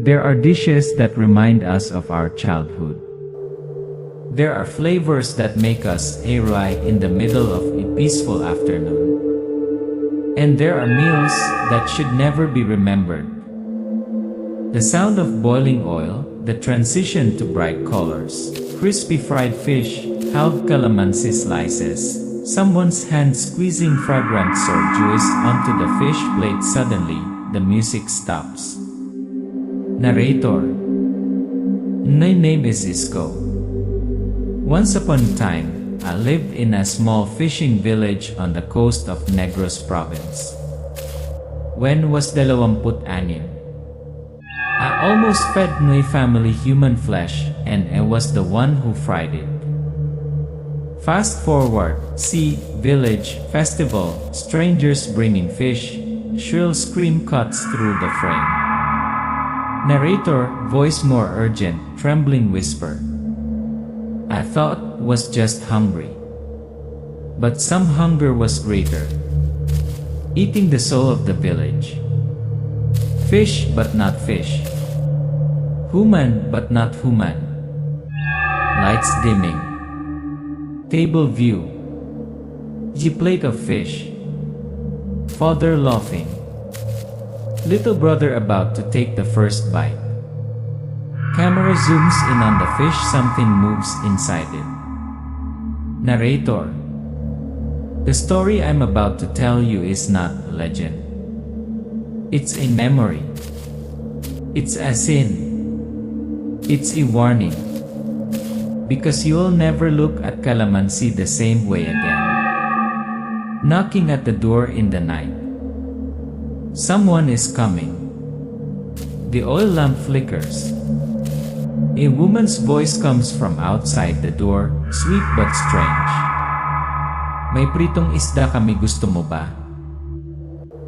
There are dishes that remind us of our childhood. There are flavors that make us awry in the middle of a peaceful afternoon. And there are meals that should never be remembered. The sound of boiling oil, the transition to bright colors, crispy fried fish, halved calamansi slices, someone's hand squeezing fragrant soy juice onto the fish plate. Suddenly, the music stops. Narrator: My name is Isco. Once upon a time, I lived in a small fishing village on the coast of Negros province. When was 26. I almost fed my family human flesh, and I was the one who fried it. Fast forward, sea, village, festival, strangers bringing fish, shrill scream cuts through the frame. Narrator, voice more urgent, trembling whisper. I thought was just hungry. But some hunger was greater. Eating the soul of the village. Fish but not fish. Human but not human. Lights dimming. Table view. A plate of fish. Father laughing. Little brother about to take the first bite. Camera zooms in on the fish, something moves inside it. Narrator: The story I'm about to tell you is not a legend. It's a memory. It's a sin. It's a warning. Because you'll never look at Kalamansi the same way again. Knocking at the door in the night. Someone is coming. The oil lamp flickers. A woman's voice comes from outside the door, sweet but strange. May pritong isda kami, gusto mo ba?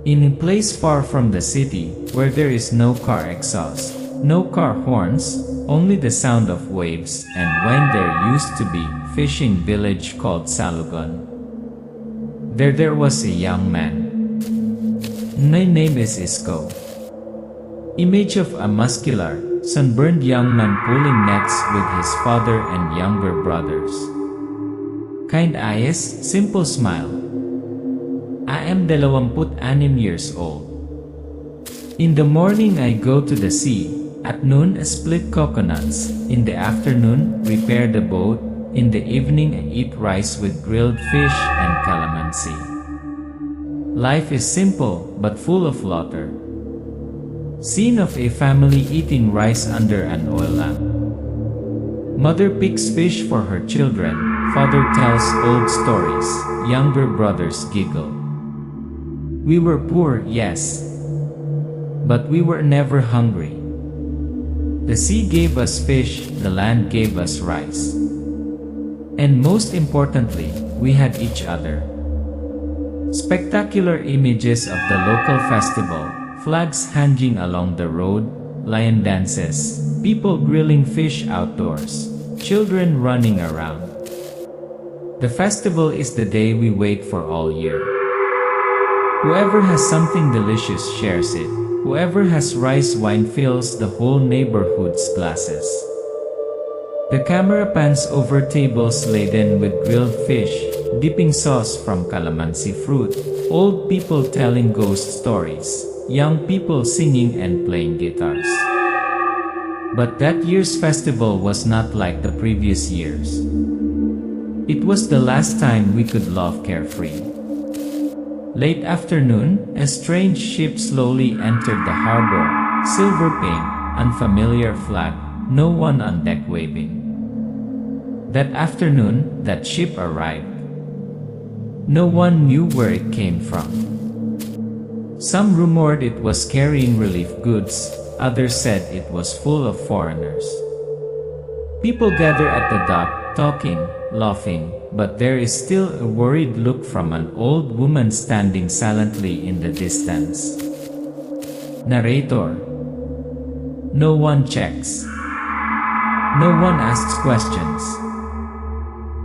In a place far from the city, where there is no car exhaust, no car horns, only the sound of waves, and when there used to be fishing village called Salugon. There was a young man. My name is Isco. Image of a muscular, sunburned young man pulling nets with his father and younger brothers. Kind eyes, simple smile. I am 26 years old. In the morning I go to the sea, at noon I split coconuts, in the afternoon repair the boat, in the evening I eat rice with grilled fish and calamansi. Life is simple but full of laughter. Scene of a family eating rice under an oil lamp. Mother picks fish for her children, father tells old stories, younger brothers giggle. We were poor, yes, but we were never hungry. The sea gave us fish, the land gave us rice. And most importantly, we had each other. Spectacular images of the local festival, flags hanging along the road, lion dances, people grilling fish outdoors, children running around. The festival is the day we wait for all year. Whoever has something delicious shares it. Whoever has rice wine fills the whole neighborhood's glasses. The camera pans over tables laden with grilled fish, dipping sauce from calamansi fruit, old people telling ghost stories, young people singing and playing guitars. But that year's festival was not like the previous years. It was the last time we could laugh carefree. Late afternoon, a strange ship slowly entered the harbor, silver paint, unfamiliar flag, no one on deck waving. That afternoon, that ship arrived. No one knew where it came from. Some rumored it was carrying relief goods, others said it was full of foreigners. People gather at the dock, talking, laughing, but there is still a worried look from an old woman standing silently in the distance. Narrator: No one checks. No one asks questions.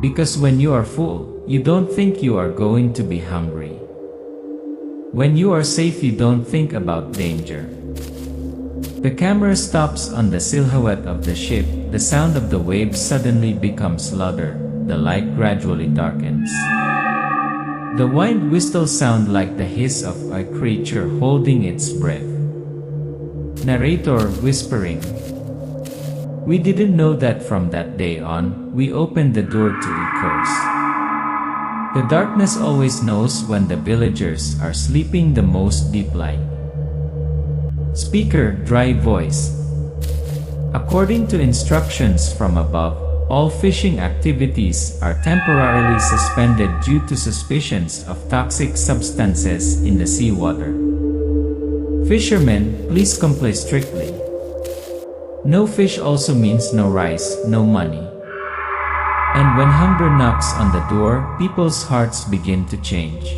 Because when you are full, you don't think you are going to be hungry. When you are safe, you don't think about danger. The camera stops on the silhouette of the ship. The sound of the waves suddenly becomes louder. The light gradually darkens. The wind whistles sound like the hiss of a creature holding its breath. Narrator whispering. We didn't know that from that day on, we opened the door to a curse. The darkness always knows when the villagers are sleeping the most deep light. Speaker, dry voice. According to instructions from above, all fishing activities are temporarily suspended due to suspicions of toxic substances in the seawater. Fishermen, please comply strictly. No fish also means no rice, no money. And when hunger knocks on the door, people's hearts begin to change.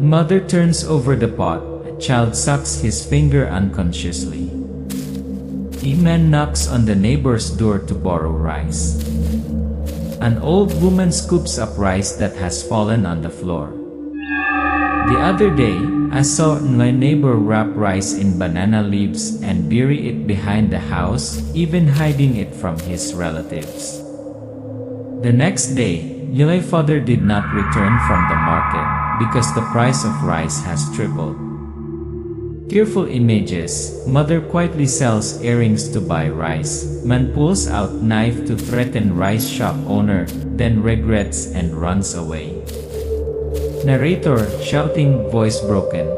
Mother turns over the pot. Child sucks his finger unconsciously. A man knocks on the neighbor's door to borrow rice. An old woman scoops up rice that has fallen on the floor. The other day, I saw my neighbor wrap rice in banana leaves and bury it behind the house, even hiding it from his relatives. The next day, my father did not return from the market because the price of rice has tripled. Tearful images. Mother quietly sells earrings to buy rice. Man pulls out knife to threaten rice shop owner, then regrets and runs away. Narrator shouting, voice broken.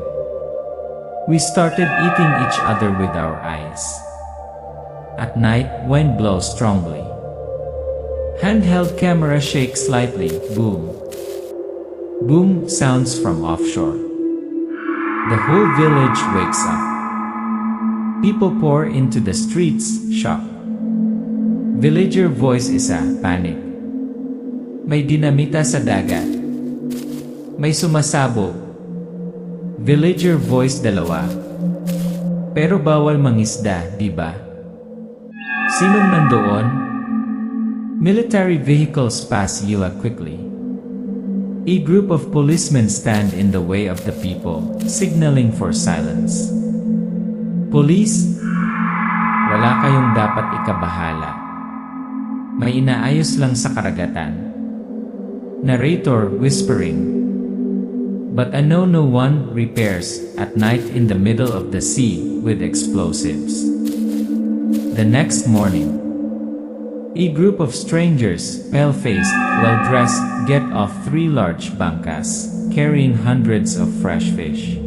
We started eating each other with our eyes. At night, wind blows strongly. Handheld camera shakes slightly. Boom. Boom sounds from offshore. The whole village wakes up. People pour into the streets, shocked. Villager voice isa, panic. May dinamita sa dagat. May sumasabog. Villager voice dalawa. Pero bawal mangisda, di ba? Sinong nandoon? Military vehicles pass Yula quickly. A group of policemen stand in the way of the people, signaling for silence. Police, wala kayong dapat ikabahala. May inaayos lang sa karagatan. Narrator whispering. But I know no one repairs at night in the middle of the sea with explosives. The next morning, a group of strangers, pale-faced, well-dressed, get off 3 large bangkas, carrying hundreds of fresh fish.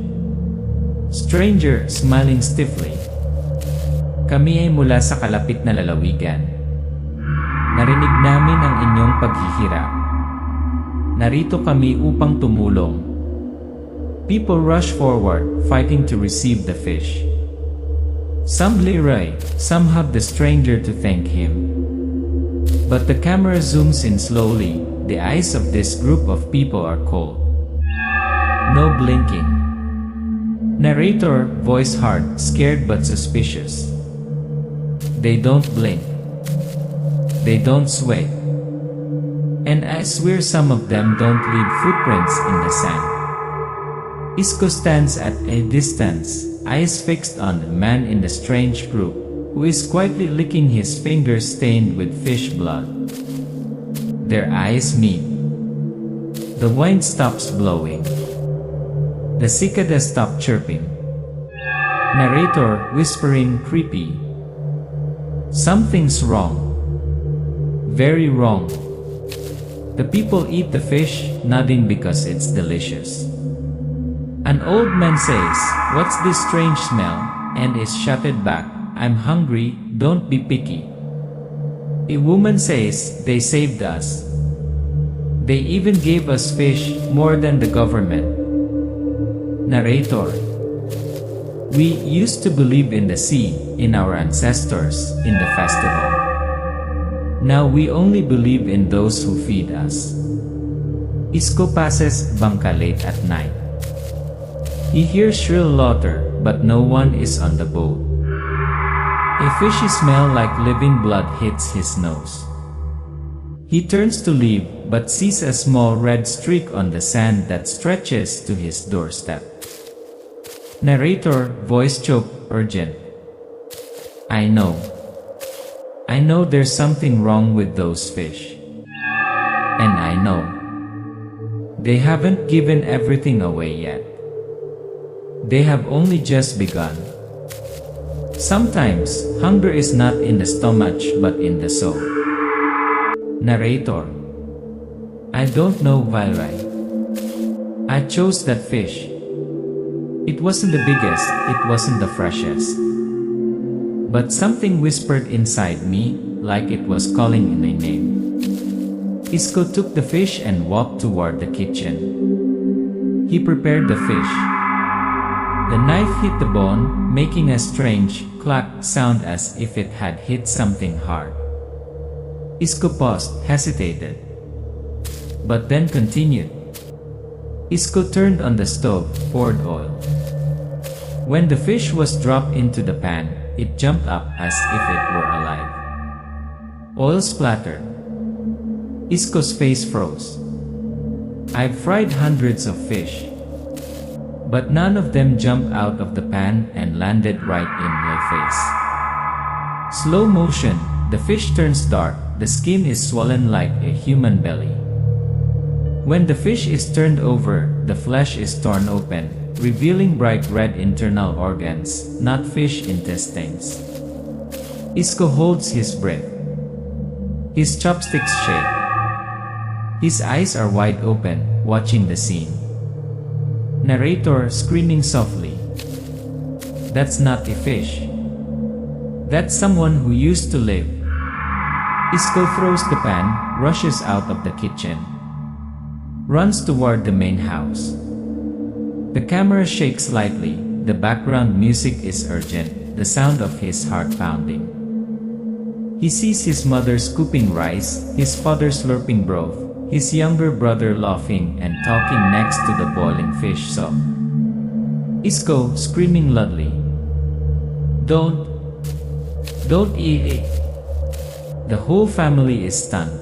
Stranger, smiling stiffly. Kami ay mula sa kalapit na lalawigan. Narinig namin ang inyong paghihirap. Narito kami upang tumulong. People rush forward, fighting to receive the fish. Some liray, some hug the stranger to thank him. But the camera zooms in slowly. The eyes of this group of people are cold. No blinking. Narrator, voice hard, scared but suspicious. They don't blink. They don't sway. And I swear some of them don't leave footprints in the sand. Isco stands at a distance, eyes fixed on the man in the strange group, who is quietly licking his fingers stained with fish blood. Their eyes meet. The wind stops blowing. The cicadas stop chirping. Narrator whispering creepy. Something's wrong. Very wrong. The people eat the fish, nodding because it's delicious. An old man says, "What's this strange smell?" and is shouted back, "I'm hungry, don't be picky." A woman says, "They saved us. They even gave us fish, more than the government." Narrator. We used to believe in the sea, in our ancestors, in the festival. Now we only believe in those who feed us. Isco passes bangka late at night. He hears shrill laughter, but no one is on the boat. A fishy smell like living blood hits his nose. He turns to leave, but sees a small red streak on the sand that stretches to his doorstep. Narrator, voice choke, urgent. I know. I know there's something wrong with those fish. And I know they haven't given everything away yet. They have only just begun. Sometimes, hunger is not in the stomach but in the soul. Narrator. I don't know why. I chose that fish. It wasn't the biggest, it wasn't the freshest. But something whispered inside me, like it was calling in a name. Isco took the fish and walked toward the kitchen. He prepared the fish. The knife hit the bone, making a strange clack sound as if it had hit something hard. Isco paused, hesitated, but then continued. Isco turned on the stove, poured oil. When the fish was dropped into the pan, it jumped up as if it were alive. Oil splattered. Isco's face froze. I've fried hundreds of fish, but none of them jumped out of the pan and landed right in your face. Slow motion, the fish turns dark, the skin is swollen like a human belly. When the fish is turned over, the flesh is torn open, revealing bright red internal organs, not fish intestines. Isco holds his breath. His chopsticks shake. His eyes are wide open, watching the scene. Narrator screaming softly. That's not a fish. That's someone who used to live. Isco throws the pan, rushes out of the kitchen, runs toward the main house. The camera shakes slightly, the background music is urgent, the sound of his heart pounding. He sees his mother scooping rice, his father slurping broth, his younger brother laughing and talking next to the boiling fish soup. Isco screaming loudly. Don't eat it. The whole family is stunned.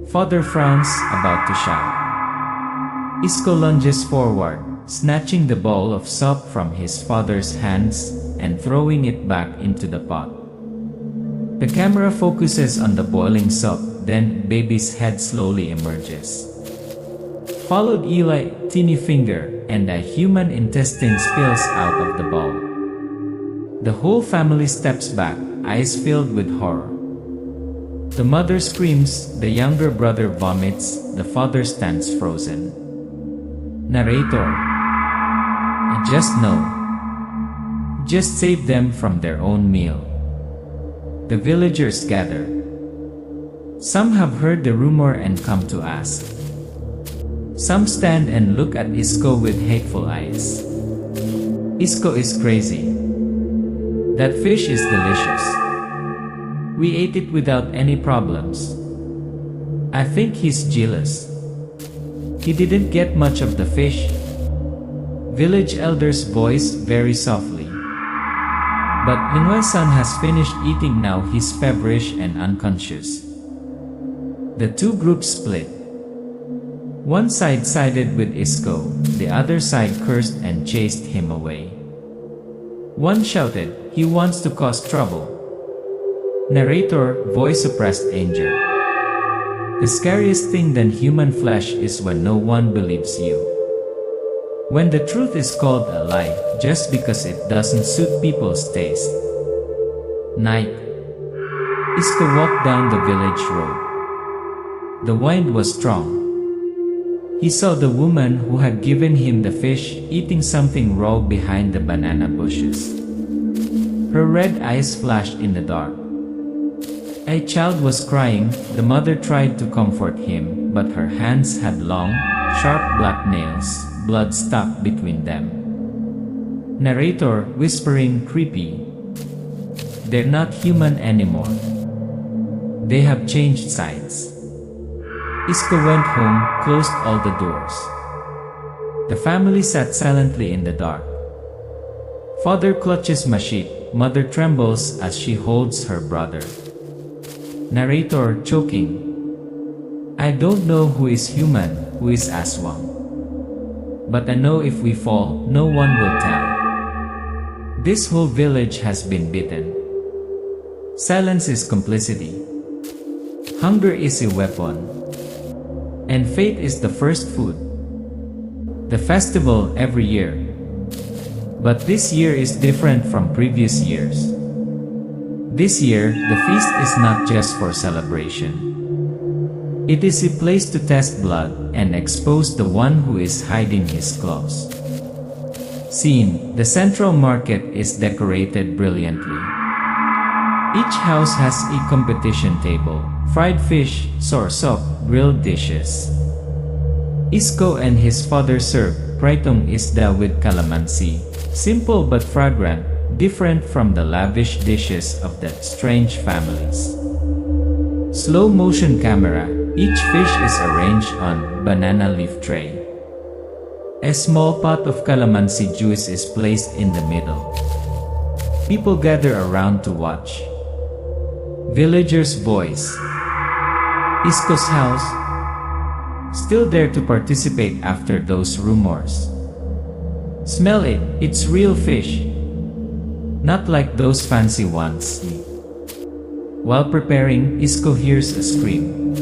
Father frowns, about to shout. Isco lunges forward, snatching the bowl of soup from his father's hands and throwing it back into the pot. The camera focuses on the boiling soup, then baby's head slowly emerges. Followed Eli, teeny finger, and a human intestine spills out of the bowl. The whole family steps back, eyes filled with horror. The mother screams, the younger brother vomits, the father stands frozen. Narrator. I just know. Just save them from their own meal. The villagers gather. Some have heard the rumor and come to ask. Some stand and look at Isco with hateful eyes. Isco is crazy. That fish is delicious. We ate it without any problems. I think he's jealous. He didn't get much of the fish. Village elder's voice very softly. But Linoy's son has finished eating now, he's feverish and unconscious. The two groups split. One side sided with Isco, the other side cursed and chased him away. One shouted, he wants to cause trouble. Narrator, voice suppressed anger. The scariest thing than human flesh is when no one believes you. When the truth is called a lie, just because it doesn't suit people's taste. Night. Isco walked down the village road. The wind was strong. He saw the woman who had given him the fish eating something raw behind the banana bushes. Her red eyes flashed in the dark. A child was crying. The mother tried to comfort him, but her hands had long, sharp black nails, blood stuck between them. Narrator whispering creepy. They're not human anymore. They have changed sides. Isco went home, closed all the doors. The family sat silently in the dark. Father clutches machete, mother trembles as she holds her brother. Narrator choking. I don't know who is human, who is Aswang. But I know if we fall, no one will tell. This whole village has been bitten. Silence is complicity. Hunger is a weapon. And faith is the first food. The festival every year. But this year is different from previous years. This year, the feast is not just for celebration. It is a place to test blood and expose the one who is hiding his claws. Scene: the central market is decorated brilliantly. Each house has a competition table, fried fish, sorsop, grilled dishes. Isko and his father serve Pritong Isda with Kalamansi, simple but fragrant, different from the lavish dishes of the strange families. Slow motion camera, each fish is arranged on banana leaf tray. A small pot of Kalamansi juice is placed in the middle. People gather around to watch. Villagers' voice. Isko's house? Still there to participate after those rumors. Smell it, it's real fish. Not like those fancy ones. While preparing, Isko hears a scream.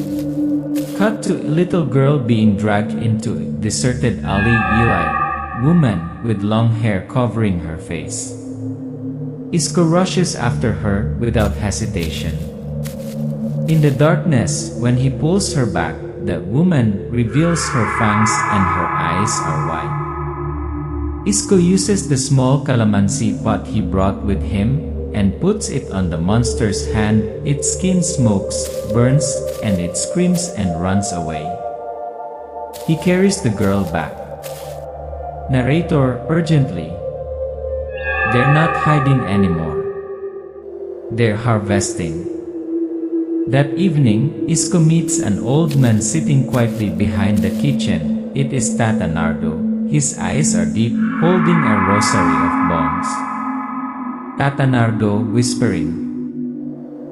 Cut to a little girl being dragged into a deserted alley. Eli, woman with long hair covering her face. Isko rushes after her without hesitation. In the darkness, when he pulls her back, the woman reveals her fangs and her eyes are wide. Isko uses the small calamansi pot he brought with him and puts it on the monster's hand. Its skin smokes, burns, and it screams and runs away. He carries the girl back. Narrator urgently. They're not hiding anymore. They're harvesting. That evening, Isko meets an old man sitting quietly behind the kitchen. It is Tata Nardo. His eyes are deep, holding a rosary of bones. Tata Nardo whispering.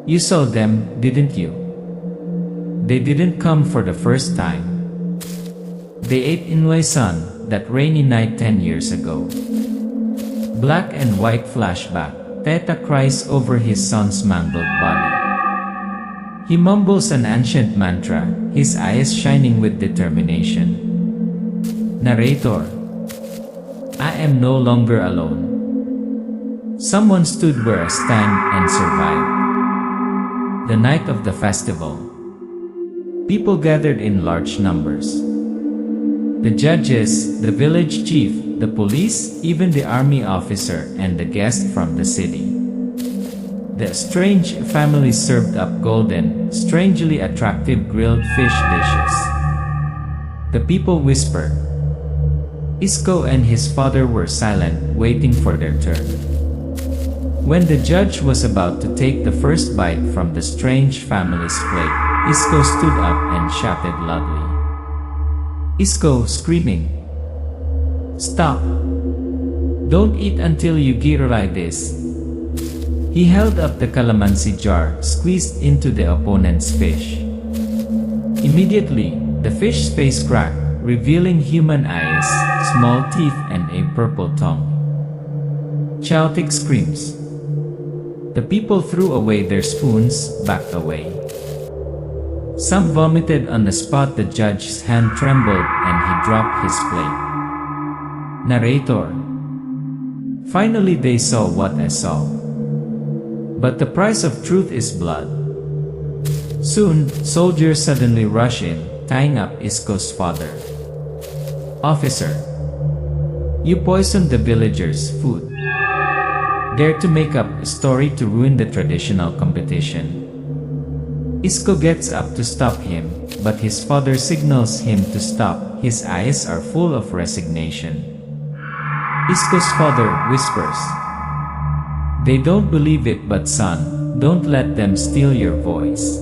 You saw them, didn't you? They didn't come for the first time. They ate in Waisan, that rainy night 10 years ago. Black and white flashback. Teta cries over his son's mangled body. He mumbles an ancient mantra, his eyes shining with determination. Narrator. I am no longer alone. Someone stood where I stand and survived. The night of the festival. People gathered in large numbers. The judges, the village chief, the police, even the army officer and the guest from the city. The strange family served up golden, strangely attractive grilled fish dishes. The people whisper. Isko and his father were silent, waiting for their turn. When the judge was about to take the first bite from the strange family's plate, Isko stood up and shouted loudly. Isko, screaming. Stop! Don't eat until you get like this. He held up the calamansi jar, squeezed into the opponent's fish. Immediately, the fish's face cracked, revealing human eyes, small teeth and a purple tongue. Chaotic screams. The people threw away their spoons, backed away. Some vomited on the spot. The judge's hand trembled and he dropped his plate. Narrator. Finally they saw what I saw. But the price of truth is blood. Soon, soldiers suddenly rush in, tying up Isko's father. Officer. You poisoned the villagers' food. Dare to make up a story to ruin the traditional competition. Isko gets up to stop him, but his father signals him to stop. His eyes are full of resignation. Isko's father whispers. They don't believe it, but son, don't let them steal your voice.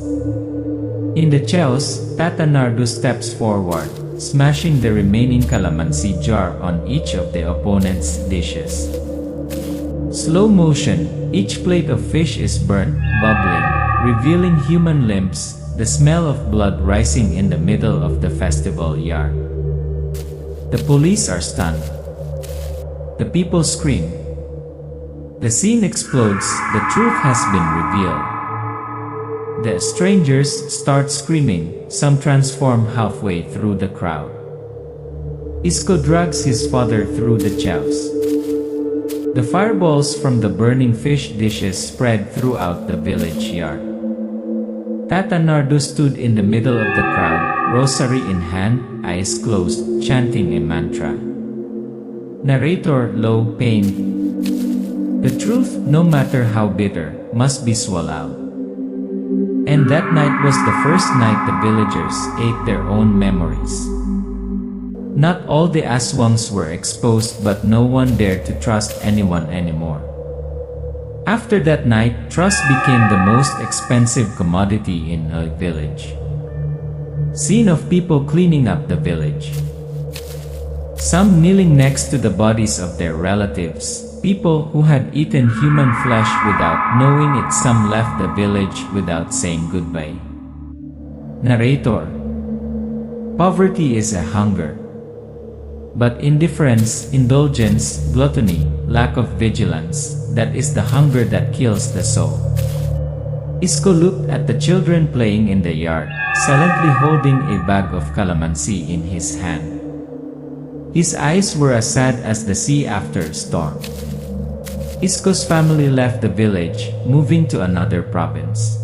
In the chaos, Tata Nardo steps forward, smashing the remaining calamansi jar on each of the opponent's dishes. Slow motion, each plate of fish is burnt, bubbling, revealing human limbs, the smell of blood rising in the middle of the festival yard. The police are stunned. The people scream. The scene explodes, the truth has been revealed. The strangers start screaming, some transform halfway through the crowd. Isco drags his father through the chows. The fireballs from the burning fish dishes spread throughout the village yard. Tata Nardo stood in the middle of the crowd, rosary in hand, eyes closed, chanting a mantra. Narrator, low, pain. The truth, no matter how bitter, must be swallowed. And that night was the first night the villagers ate their own memories. Not all the Aswangs were exposed, but no one dared to trust anyone anymore. After that night, trust became the most expensive commodity in a village. Scene of people cleaning up the village. Some kneeling next to the bodies of their relatives, people who had eaten human flesh without knowing it. Some left the village without saying goodbye. Narrator. Poverty is a hunger. But indifference, indulgence, gluttony, lack of vigilance, that is the hunger that kills the soul. Isco looked at the children playing in the yard, silently holding a bag of calamansi in his hand. His eyes were as sad as the sea after a storm. Isco's family left the village, moving to another province.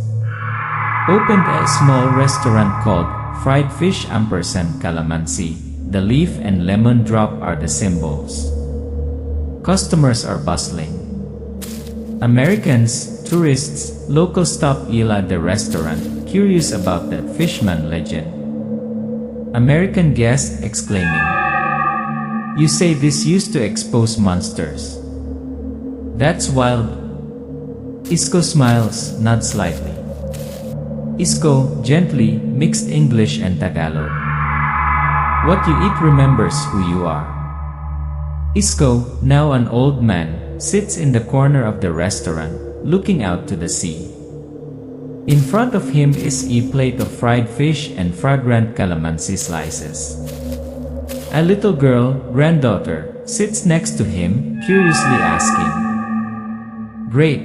Opened a small restaurant called Fried Fish & Kalamansi. The leaf and lemon drop are the symbols. Customers are bustling. Americans, tourists, locals stop at the restaurant, curious about that fishman legend. American guests exclaiming, "You say this used to expose monsters. That's wild." Isco smiles, nods slightly. Isco, gently, mixed English and Tagalog. What you eat remembers who you are. Isco, now an old man, sits in the corner of the restaurant, looking out to the sea. In front of him is a plate of fried fish and fragrant calamansi slices. A little girl, granddaughter, sits next to him, curiously asking, "Great.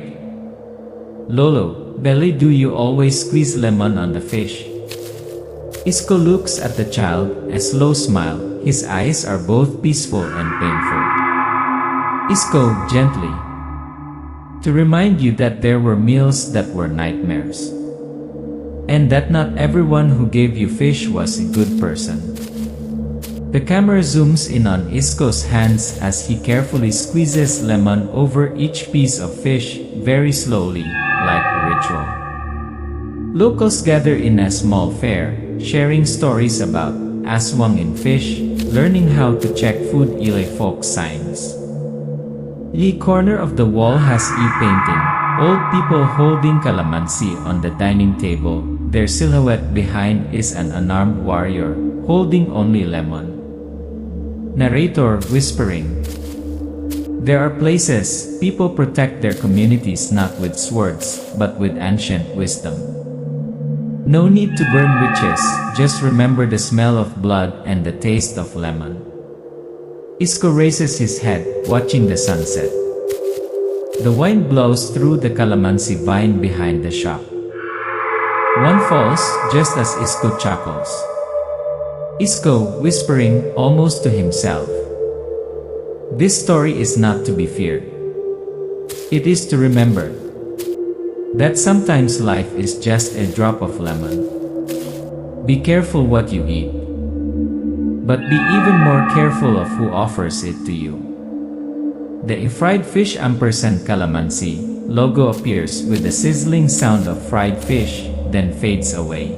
Lolo, Belly, do you always squeeze lemon on the fish?" Isco looks at the child, a slow smile, his eyes are both peaceful and painful. Isco, gently. To remind you that there were meals that were nightmares. And that not everyone who gave you fish was a good person. The camera zooms in on Isco's hands as he carefully squeezes lemon over each piece of fish, very slowly, like a ritual. Locals gather in a small fair, sharing stories about Aswang in fish, learning how to check food folk signs. The corner of the wall has a painting, old people holding calamansi on the dining table. Their silhouette behind is an unarmed warrior, holding only lemon. Narrator whispering. There are places, people protect their communities not with swords, but with ancient wisdom. No need to burn witches, just remember the smell of blood and the taste of lemon. Isco raises his head, watching the sunset. The wind blows through the calamansi vine behind the shop. One falls, just as Isco chuckles. Isco, whispering, almost to himself. This story is not to be feared. It is to remember. That sometimes life is just a drop of lemon. Be careful what you eat. But be even more careful of who offers it to you. The fried fish & Kalamansi logo appears with the sizzling sound of fried fish, then fades away.